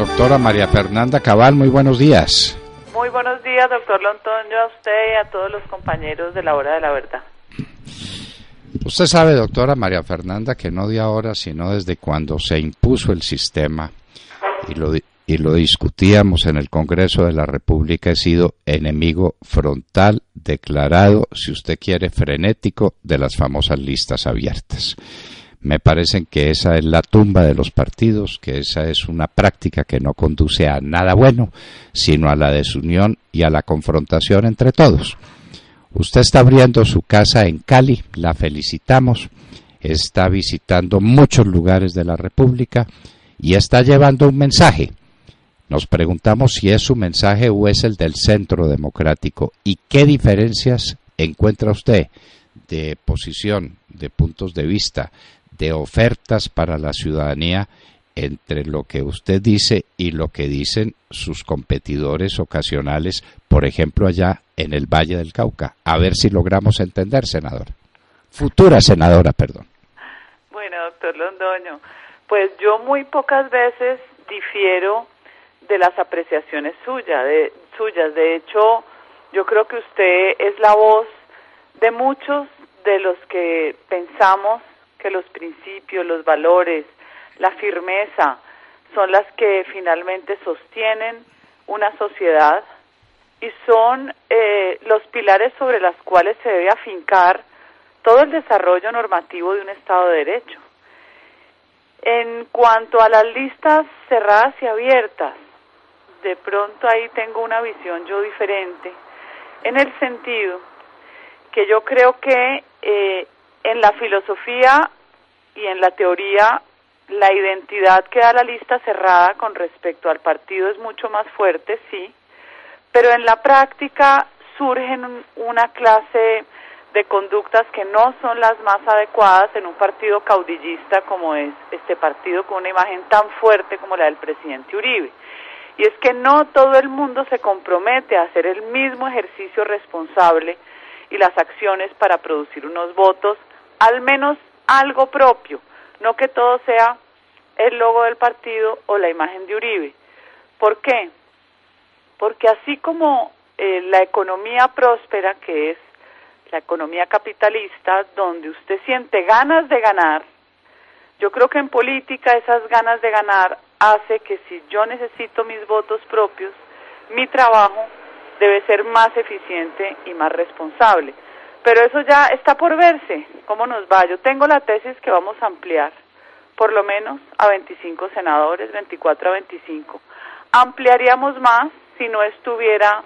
Doctora María Fernanda Cabal, muy buenos días. Muy buenos días, doctor Londoño, a usted y a todos los compañeros de la Hora de la Verdad. Usted sabe, doctora María Fernanda, que no de ahora, sino desde cuando se impuso el sistema y lo discutíamos en el Congreso de la República, he sido enemigo frontal, declarado, si usted quiere, frenético, de las famosas listas abiertas. Me parece que esa es la tumba de los partidos, que esa es una práctica que no conduce a nada bueno, sino a la desunión y a la confrontación entre todos. Usted está abriendo su casa en Cali, la felicitamos, está visitando muchos lugares de la República y está llevando un mensaje. Nos preguntamos si es su mensaje o es el del Centro Democrático y qué diferencias encuentra usted de posición, de puntos de vista, de ofertas para la ciudadanía entre lo que usted dice y lo que dicen sus competidores ocasionales, por ejemplo allá en el Valle del Cauca. A ver si logramos entender, senadora. Futura senadora, perdón. Bueno, doctor Londoño, pues yo muy pocas veces difiero de las apreciaciones suyas. De hecho, yo creo que usted es la voz de muchos de los que pensamos que los principios, los valores, la firmeza son las que finalmente sostienen una sociedad y son los pilares sobre los cuales se debe afincar todo el desarrollo normativo de un Estado de Derecho. En cuanto a las listas cerradas y abiertas, de pronto ahí tengo una visión yo diferente, en el sentido que yo creo que en la filosofía y en la teoría la identidad que da la lista cerrada con respecto al partido es mucho más fuerte, sí, pero en la práctica surgen una clase de conductas que no son las más adecuadas en un partido caudillista como es este partido, con una imagen tan fuerte como la del presidente Uribe. Y es que no todo el mundo se compromete a hacer el mismo ejercicio responsable y las acciones para producir unos votos, al menos algo propio, no que todo sea el logo del partido o la imagen de Uribe. ¿Por qué? Porque así como la economía próspera, que es la economía capitalista, donde usted siente ganas de ganar, yo creo que en política esas ganas de ganar hace que si yo necesito mis votos propios, mi trabajo debe ser más eficiente y más responsable. Pero eso ya está por verse, cómo nos va. Yo tengo la tesis que vamos a ampliar, por lo menos a 25 senadores, 24 a 25. Ampliaríamos más si no estuviera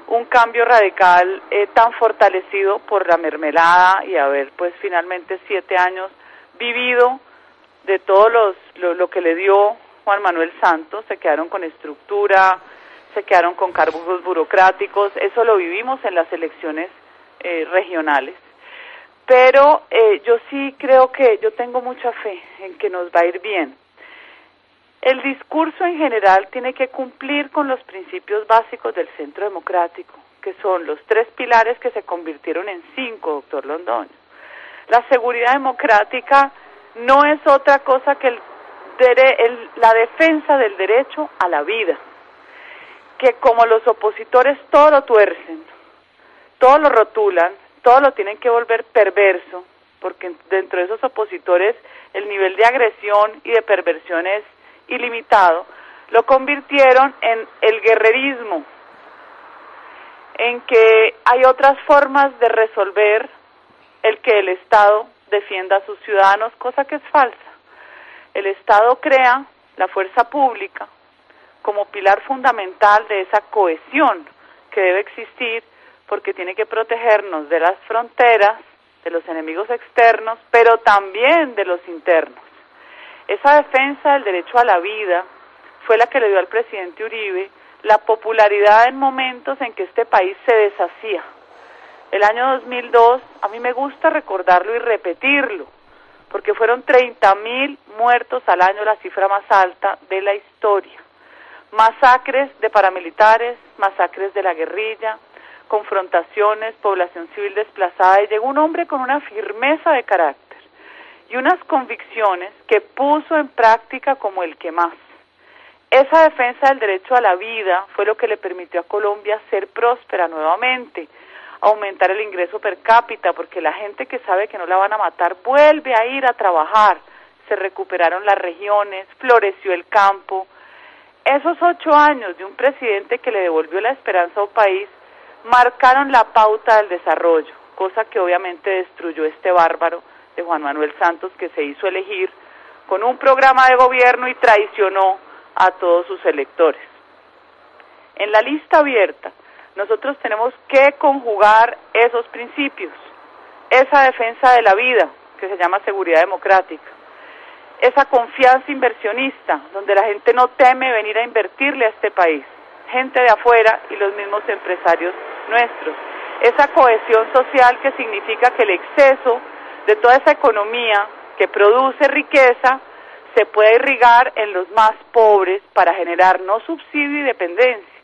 un cambio radical tan fortalecido por la mermelada y haber pues finalmente 7 años vivido de todo lo que le dio Juan Manuel Santos. Se quedaron con estructura, se quedaron con cargos burocráticos, eso lo vivimos en las elecciones regionales, pero yo sí creo que yo tengo mucha fe en que nos va a ir bien. El discurso en general tiene que cumplir con los principios básicos del Centro Democrático, que son los 3 pilares que se convirtieron en 5, doctor Londoño. La seguridad democrática no es otra cosa que la defensa del derecho a la vida, que como los opositores todo lo tuercen, todo lo rotulan, todo lo tienen que volver perverso, porque dentro de esos opositores el nivel de agresión y de perversión es ilimitado, lo convirtieron en el guerrerismo, en que hay otras formas de resolver el que el Estado defienda a sus ciudadanos, cosa que es falsa. El Estado crea la fuerza pública como pilar fundamental de esa cohesión que debe existir, porque tiene que protegernos de las fronteras, de los enemigos externos, pero también de los internos. Esa defensa del derecho a la vida fue la que le dio al presidente Uribe la popularidad en momentos en que este país se deshacía. El año 2002, a mí me gusta recordarlo y repetirlo, porque fueron 30.000 muertos al año, la cifra más alta de la historia. Masacres de paramilitares, masacres de la guerrilla, confrontaciones, población civil desplazada, y llegó un hombre con una firmeza de carácter y unas convicciones que puso en práctica como el que más. esa defensa del derecho a la vida fue lo que le permitió a Colombia ser próspera nuevamente, aumentar el ingreso per cápita, porque la gente que sabe que no la van a matar vuelve a ir a trabajar, se recuperaron las regiones, floreció el campo. Esos 8 años de un presidente que le devolvió la esperanza a un país marcaron la pauta del desarrollo, cosa que obviamente destruyó este bárbaro de Juan Manuel Santos, que se hizo elegir con un programa de gobierno y traicionó a todos sus electores. En la lista abierta, nosotros tenemos que conjugar esos principios, esa defensa de la vida, que se llama seguridad democrática, esa confianza inversionista, donde la gente no teme venir a invertirle a este país, gente de afuera y los mismos empresarios nuestros, esa cohesión social que significa que el exceso de toda esa economía que produce riqueza se puede irrigar en los más pobres para generar no subsidio y dependencia,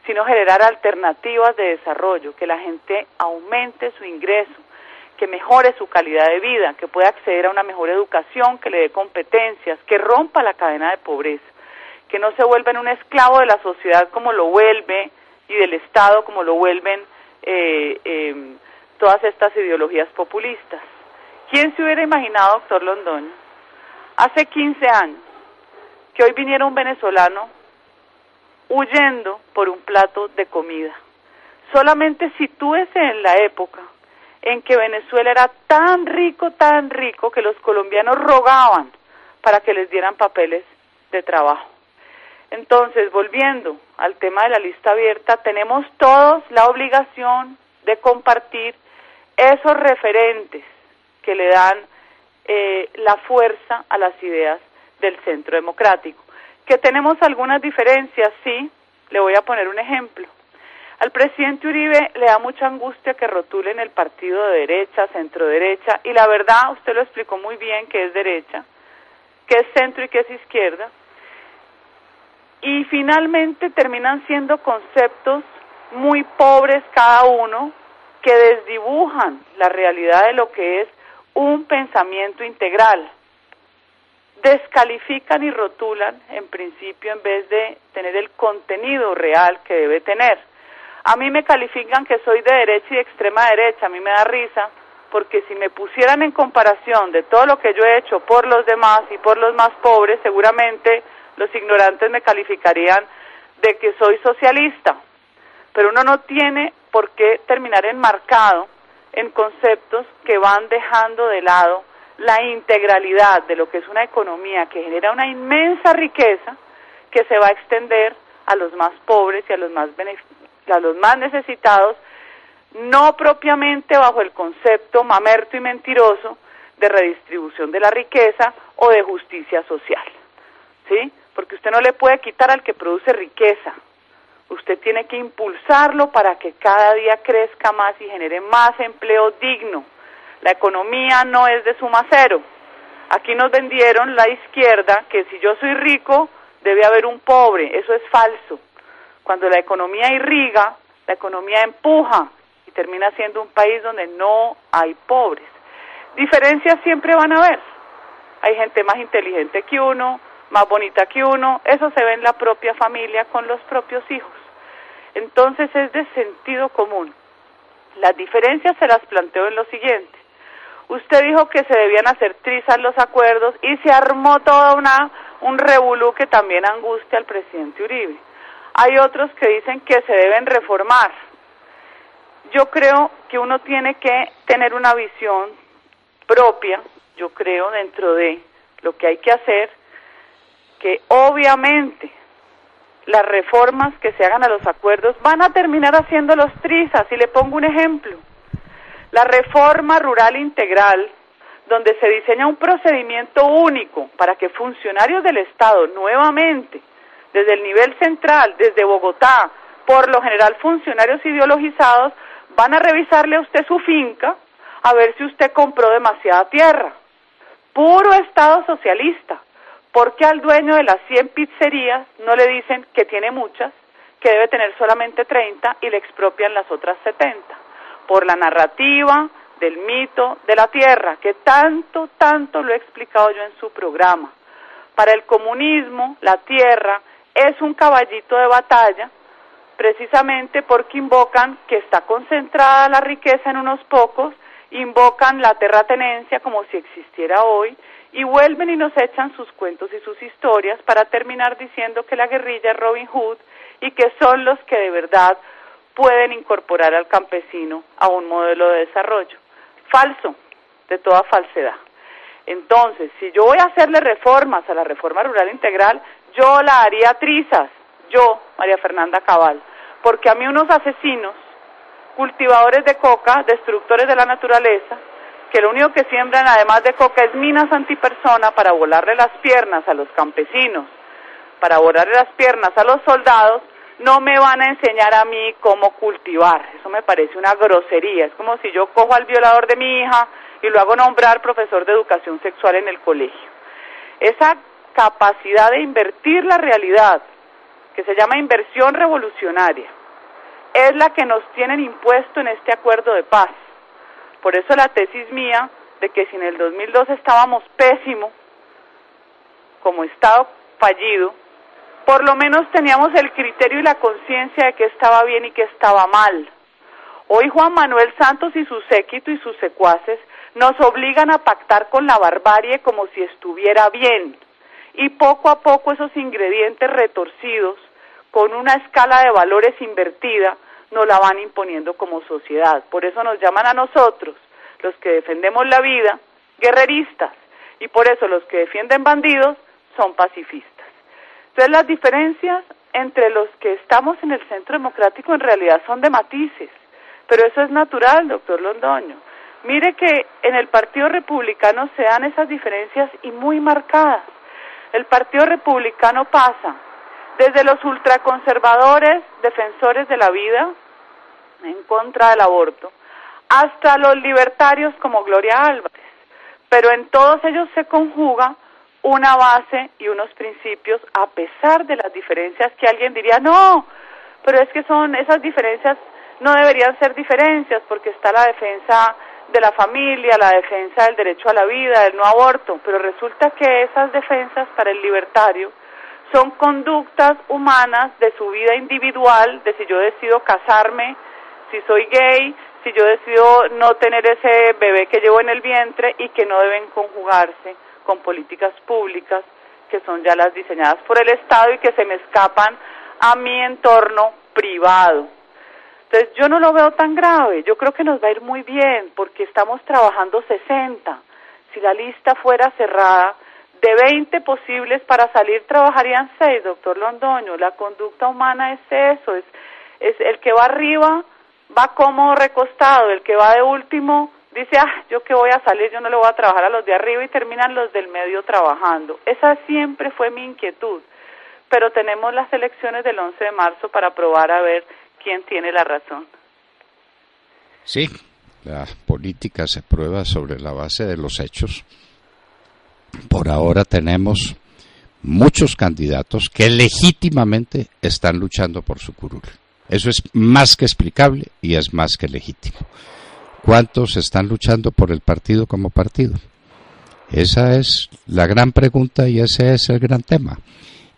sino generar alternativas de desarrollo, que la gente aumente su ingreso, que mejore su calidad de vida, que pueda acceder a una mejor educación, que le dé competencias, que rompa la cadena de pobreza, que no se vuelva en un esclavo de la sociedad como lo vuelve, y del Estado como lo vuelven todas estas ideologías populistas. ¿Quién se hubiera imaginado, doctor Londoño, hace 15 años, que hoy viniera un venezolano huyendo por un plato de comida? Solamente sitúese en la época en que Venezuela era tan rico, que los colombianos rogaban para que les dieran papeles de trabajo. Entonces, volviendo al tema de la lista abierta, tenemos todos la obligación de compartir esos referentes que le dan la fuerza a las ideas del centro democrático. Que tenemos algunas diferencias, sí, le voy a poner un ejemplo. Al presidente Uribe le da mucha angustia que rotulen el partido de derecha, centro derecha, y la verdad, usted lo explicó muy bien, que es derecha, que es centro y que es izquierda, y finalmente terminan siendo conceptos muy pobres cada uno, que desdibujan la realidad de lo que es un pensamiento integral. Descalifican y rotulan en principio en vez de tener el contenido real que debe tener. A mí me califican que soy de derecha y de extrema derecha, a mí me da risa, porque si me pusieran en comparación de todo lo que yo he hecho por los demás y por los más pobres, seguramente los ignorantes me calificarían de que soy socialista, pero uno no tiene por qué terminar enmarcado en conceptos que van dejando de lado la integralidad de lo que es una economía que genera una inmensa riqueza que se va a extender a los más pobres y a los más necesitados, no propiamente bajo el concepto mamerto y mentiroso de redistribución de la riqueza o de justicia social, ¿sí? Porque usted no le puede quitar al que produce riqueza, usted tiene que impulsarlo para que cada día crezca más y genere más empleo digno. La economía no es de suma cero. Aquí nos vendieron la izquierda que si yo soy rico debe haber un pobre, eso es falso. Cuando la economía irriga, la economía empuja y termina siendo un país donde no hay pobres. Diferencias siempre van a haber. Hay gente más inteligente que uno, más bonita que uno, eso se ve en la propia familia con los propios hijos. Entonces es de sentido común. Las diferencias se las planteo en lo siguiente. Usted dijo que se debían hacer trizas los acuerdos y se armó todo un revolú que también angustia al presidente Uribe. Hay otros que dicen que se deben reformar. Yo creo que uno tiene que tener una visión propia, yo creo, dentro de lo que hay que hacer, que obviamente las reformas que se hagan a los acuerdos van a terminar haciendo los trizas, y le pongo un ejemplo. La reforma rural integral, donde se diseña un procedimiento único para que funcionarios del Estado, nuevamente, desde el nivel central, desde Bogotá, por lo general funcionarios ideologizados, van a revisarle a usted su finca a ver si usted compró demasiada tierra. Puro Estado socialista. Porque al dueño de las 100 pizzerías no le dicen que tiene muchas, que debe tener solamente 30 y le expropian las otras 70. Por la narrativa del mito de la tierra, que tanto lo he explicado yo en su programa. Para el comunismo, la tierra es un caballito de batalla, precisamente porque invocan que está concentrada la riqueza en unos pocos, invocan la terratenencia como si existiera hoy, y vuelven y nos echan sus cuentos y sus historias para terminar diciendo que la guerrilla es Robin Hood y que son los que de verdad pueden incorporar al campesino a un modelo de desarrollo. Falso, de toda falsedad. Entonces, si yo voy a hacerle reformas a la reforma rural integral, yo la haría trizas, yo, María Fernanda Cabal, porque a mí unos asesinos, cultivadores de coca, destructores de la naturaleza, que lo único que siembran además de coca es minas antipersona para volarle las piernas a los campesinos, para volarle las piernas a los soldados, no me van a enseñar a mí cómo cultivar. Eso me parece una grosería. Es como si yo cojo al violador de mi hija y lo hago nombrar profesor de educación sexual en el colegio. Esa capacidad de invertir la realidad, que se llama inversión revolucionaria, es la que nos tienen impuesto en este acuerdo de paz. Por eso la tesis mía de que si en el 2002 estábamos pésimo, como Estado fallido, por lo menos teníamos el criterio y la conciencia de que estaba bien y que estaba mal. Hoy Juan Manuel Santos y su séquito y sus secuaces nos obligan a pactar con la barbarie como si estuviera bien. Y poco a poco esos ingredientes retorcidos, con una escala de valores invertida, nos la van imponiendo como sociedad. Por eso nos llaman a nosotros, los que defendemos la vida, guerreristas. Y por eso los que defienden bandidos son pacifistas. Entonces las diferencias entre los que estamos en el centro democrático en realidad son de matices. Pero eso es natural, doctor Londoño. Mire que en el Partido Republicano se dan esas diferencias y muy marcadas. El Partido Republicano pasa desde los ultraconservadores, defensores de la vida, en contra del aborto, hasta los libertarios como Gloria Álvarez. Pero en todos ellos se conjuga una base y unos principios, a pesar de las diferencias que alguien diría, no, pero es que son esas diferencias, no deberían ser diferencias, porque está la defensa de la familia, la defensa del derecho a la vida, del no aborto, pero resulta que esas defensas para el libertario son conductas humanas de su vida individual, de si yo decido casarme, si soy gay, si yo decido no tener ese bebé que llevo en el vientre, y que no deben conjugarse con políticas públicas que son ya las diseñadas por el Estado y que se me escapan a mi entorno privado. Entonces yo no lo veo tan grave, yo creo que nos va a ir muy bien porque estamos trabajando 60. Si la lista fuera cerrada, de 20 posibles para salir trabajarían 6, doctor Londoño. La conducta humana es eso, es el que va arriba va cómodo recostado, el que va de último dice, yo que voy a salir, yo no le voy a trabajar a los de arriba, y terminan los del medio trabajando. Esa siempre fue mi inquietud, pero tenemos las elecciones del 11 de marzo para probar a ver quién tiene la razón. Sí, la política se prueba sobre la base de los hechos. Por ahora tenemos muchos candidatos que legítimamente están luchando por su curul. Eso es más que explicable y es más que legítimo. ¿Cuántos están luchando por el partido como partido? Esa es la gran pregunta y ese es el gran tema.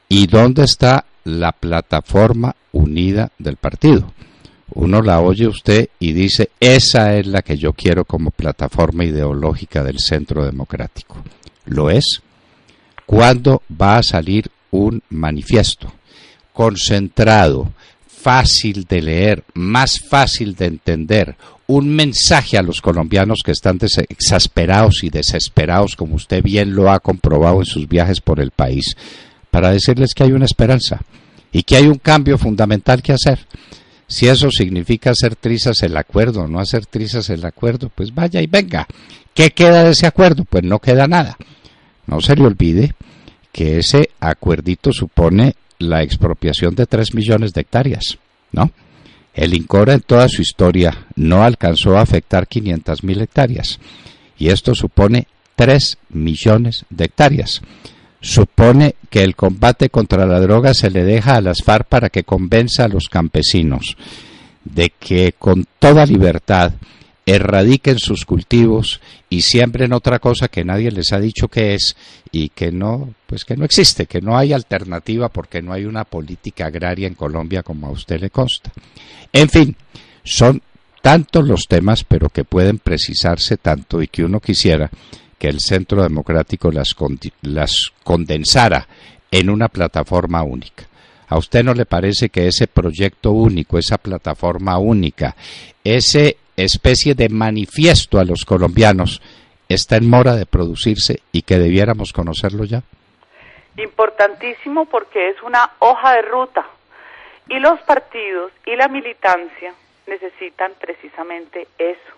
¿Y dónde está la plataforma unida del partido? Uno la oye usted y dice, esa es la que yo quiero como plataforma ideológica del Centro Democrático. ¿Lo es? ¿Cuándo va a salir un manifiesto concentrado, fácil de leer, más fácil de entender, un mensaje a los colombianos que están exasperados y desesperados, como usted bien lo ha comprobado en sus viajes por el país, para decirles que hay una esperanza y que hay un cambio fundamental que hacer? Si eso significa hacer trizas el acuerdo, no hacer trizas el acuerdo, pues vaya y venga. ¿Qué queda de ese acuerdo? Pues no queda nada. No se le olvide que ese acuerdito supone la expropiación de 3 millones de hectáreas, ¿no? El INCORA en toda su historia no alcanzó a afectar 500.000 hectáreas, y esto supone 3 millones de hectáreas. Supone que el combate contra la droga se le deja a las FARC para que convenza a los campesinos de que con toda libertad erradiquen sus cultivos y siembren otra cosa que nadie les ha dicho que es y que no, pues que no existe, que no hay alternativa porque no hay una política agraria en Colombia como a usted le consta. En fin, son tantos los temas, pero que pueden precisarse tanto y que uno quisiera que el Centro Democrático las condensara en una plataforma única. ¿A usted no le parece que ese proyecto único, esa plataforma única, ese especie de manifiesto a los colombianos está en mora de producirse y que debiéramos conocerlo ya? Importantísimo, porque es una hoja de ruta y los partidos y la militancia necesitan precisamente eso,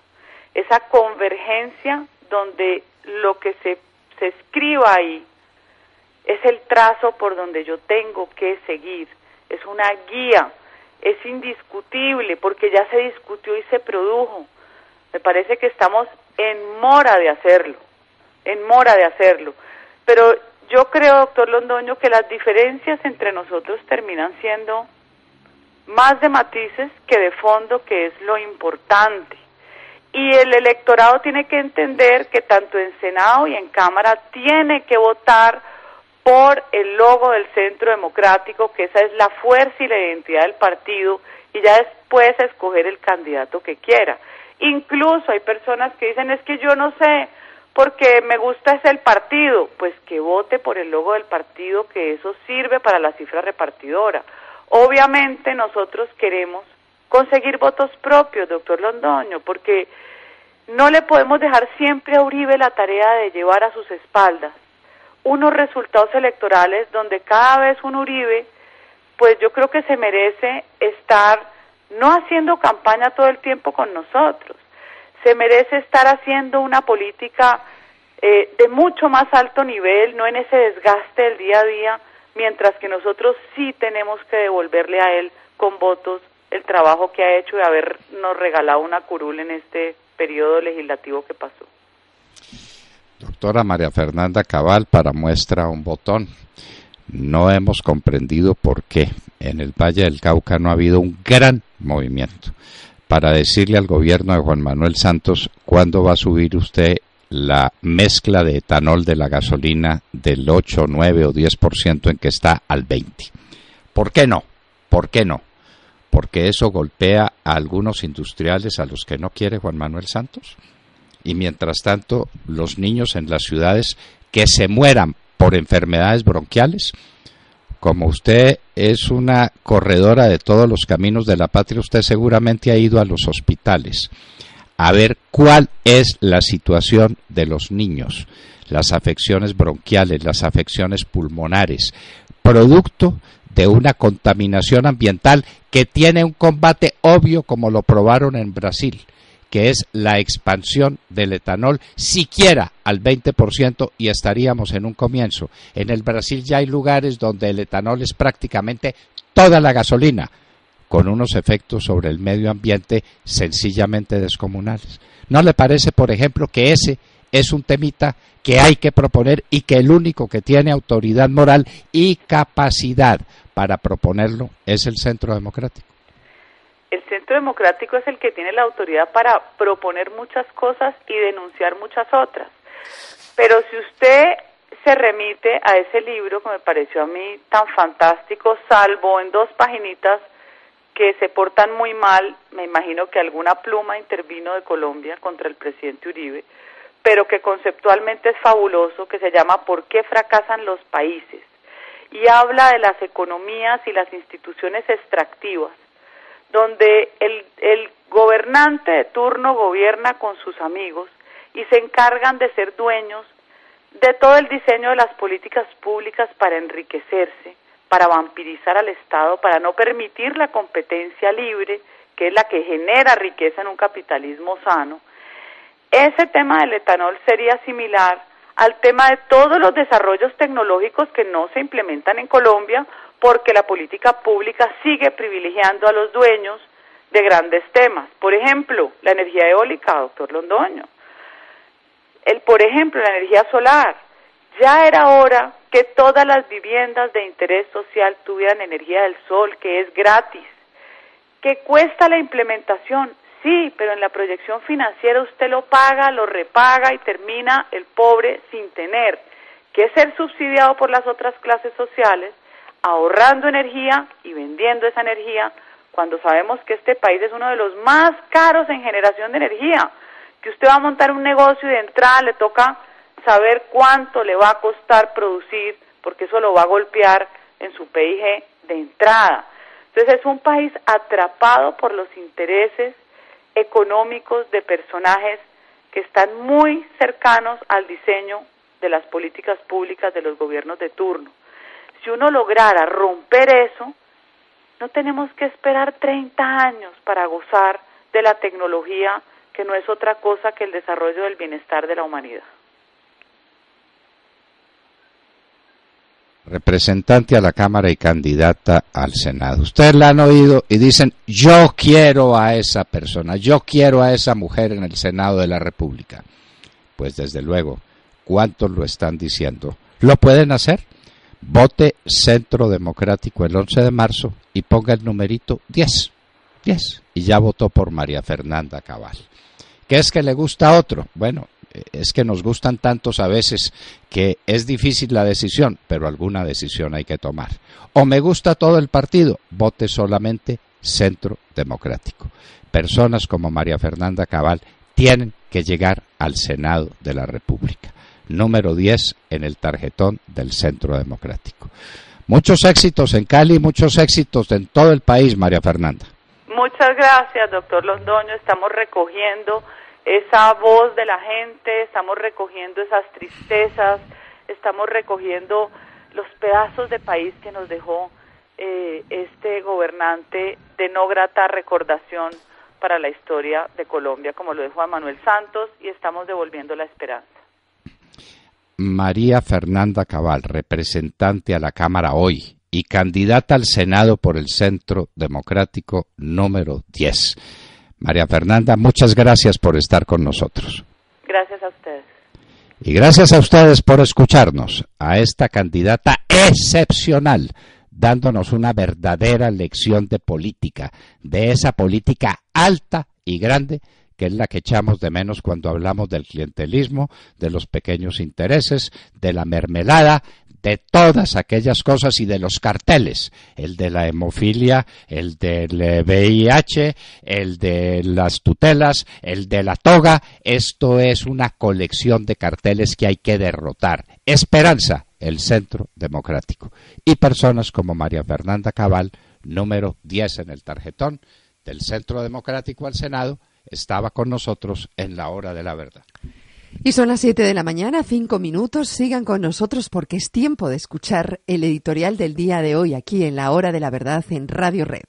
esa convergencia donde lo que se escriba ahí es el trazo por donde yo tengo que seguir, es una guía, es indiscutible porque ya se discutió y se produjo. Me parece que estamos en mora de hacerlo, pero yo creo, doctor Londoño, que las diferencias entre nosotros terminan siendo más de matices que de fondo, que es lo importante. Y el electorado tiene que entender que tanto en Senado y en Cámara tiene que votar por el logo del Centro Democrático, que esa es la fuerza y la identidad del partido, y ya después escoger el candidato que quiera. Incluso hay personas que dicen, es que yo no sé, porque me gusta es el partido. Pues que vote por el logo del partido, que eso sirve para la cifra repartidora. Obviamente nosotros queremos conseguir votos propios, doctor Londoño, porque no le podemos dejar siempre a Uribe la tarea de llevar a sus espaldas unos resultados electorales donde cada vez un Uribe, pues yo creo que se merece estar no haciendo campaña todo el tiempo con nosotros, se merece estar haciendo una política de mucho más alto nivel, no en ese desgaste del día a día, mientras que nosotros sí tenemos que devolverle a él con votos el trabajo que ha hecho de habernos regalado una curul en este periodo legislativo que pasó. Doctora María Fernanda Cabal, para muestra un botón. No hemos comprendido por qué en el Valle del Cauca no ha habido un gran movimiento para decirle al gobierno de Juan Manuel Santos cuándo va a subir usted la mezcla de etanol de la gasolina del 8, 9 o 10% en que está al 20%. ¿Por qué no? ¿Por qué no? Porque eso golpea a algunos industriales a los que no quiere Juan Manuel Santos. Y mientras tanto, los niños en las ciudades que se mueran por enfermedades bronquiales, como usted es una corredora de todos los caminos de la patria, usted seguramente ha ido a los hospitales a ver cuál es la situación de los niños, las afecciones bronquiales, las afecciones pulmonares, producto de una contaminación ambiental que tiene un combate obvio, como lo probaron en Brasil, que es la expansión del etanol siquiera al 20%, y estaríamos en un comienzo. En el Brasil ya hay lugares donde el etanol es prácticamente toda la gasolina, con unos efectos sobre el medio ambiente sencillamente descomunales. ¿No le parece, por ejemplo, que ese es un temita que hay que proponer y que el único que tiene autoridad moral y capacidad para proponerlo es el Centro Democrático? El Centro Democrático es el que tiene la autoridad para proponer muchas cosas y denunciar muchas otras. Pero si usted se remite a ese libro, que me pareció a mí tan fantástico, salvo en 2 paginitas que se portan muy mal, me imagino que alguna pluma intervino de Colombia contra el presidente Uribe, pero que conceptualmente es fabuloso, que se llama ¿Por qué fracasan los países? Y habla de las economías y las instituciones extractivas, donde el gobernante de turno gobierna con sus amigos y se encargan de ser dueños de todo el diseño de las políticas públicas para enriquecerse, para vampirizar al Estado, para no permitir la competencia libre, que es la que genera riqueza en un capitalismo sano. Ese tema del etanol sería similar al tema de todos los desarrollos tecnológicos que no se implementan en Colombia, porque la política pública sigue privilegiando a los dueños de grandes temas. Por ejemplo, la energía eólica, doctor Londoño. Por ejemplo, la energía solar. Ya era hora que todas las viviendas de interés social tuvieran energía del sol, que es gratis. ¿Qué cuesta la implementación? Sí, pero en la proyección financiera usted lo paga, lo repaga y termina el pobre sin tener que ser subsidiado por las otras clases sociales, ahorrando energía y vendiendo esa energía, cuando sabemos que este país es uno de los más caros en generación de energía, que usted va a montar un negocio y de entrada le toca saber cuánto le va a costar producir, porque eso lo va a golpear en su PIG de entrada. Entonces es un país atrapado por los intereses económicos de personajes que están muy cercanos al diseño de las políticas públicas de los gobiernos de turno. Si uno lograra romper eso, no tenemos que esperar 30 años para gozar de la tecnología, que no es otra cosa que el desarrollo del bienestar de la humanidad. Representante a la Cámara y candidata al Senado. Ustedes la han oído y dicen, yo quiero a esa persona, yo quiero a esa mujer en el Senado de la República. Pues desde luego, ¿cuántos lo están diciendo? ¿Lo pueden hacer? Vote Centro Democrático el 11 de marzo y ponga el numerito 10. Y ya votó por María Fernanda Cabal. ¿Qué es que le gusta a otro? Bueno, es que nos gustan tantos a veces que es difícil la decisión, pero alguna decisión hay que tomar. O me gusta todo el partido, vote solamente Centro Democrático. Personas como María Fernanda Cabal tienen que llegar al Senado de la República. Número 10 en el tarjetón del Centro Democrático. Muchos éxitos en Cali, muchos éxitos en todo el país, María Fernanda. Muchas gracias, doctor Londoño. Estamos recogiendo esa voz de la gente, estamos recogiendo esas tristezas, estamos recogiendo los pedazos de país que nos dejó este gobernante de no grata recordación para la historia de Colombia, como lo dejó a Manuel Santos, y estamos devolviendo la esperanza. María Fernanda Cabal, representante a la Cámara hoy y candidata al Senado por el Centro Democrático número 10. María Fernanda, muchas gracias por estar con nosotros. Gracias a ustedes. Y gracias a ustedes por escucharnos, a esta candidata excepcional, dándonos una verdadera lección de política, de esa política alta y grande que es la que echamos de menos cuando hablamos del clientelismo, de los pequeños intereses, de la mermelada, de todas aquellas cosas y de los carteles, el de la hemofilia, el del VIH, el de las tutelas, el de la toga. Esto es una colección de carteles que hay que derrotar. Esperanza, el Centro Democrático. Y personas como María Fernanda Cabal, número 10 en el tarjetón del Centro Democrático al Senado, estaba con nosotros en la hora de la verdad. Y son las 7 de la mañana, 5 minutos. Sigan con nosotros porque es tiempo de escuchar el editorial del día de hoy aquí en la hora de la verdad en Radio Red.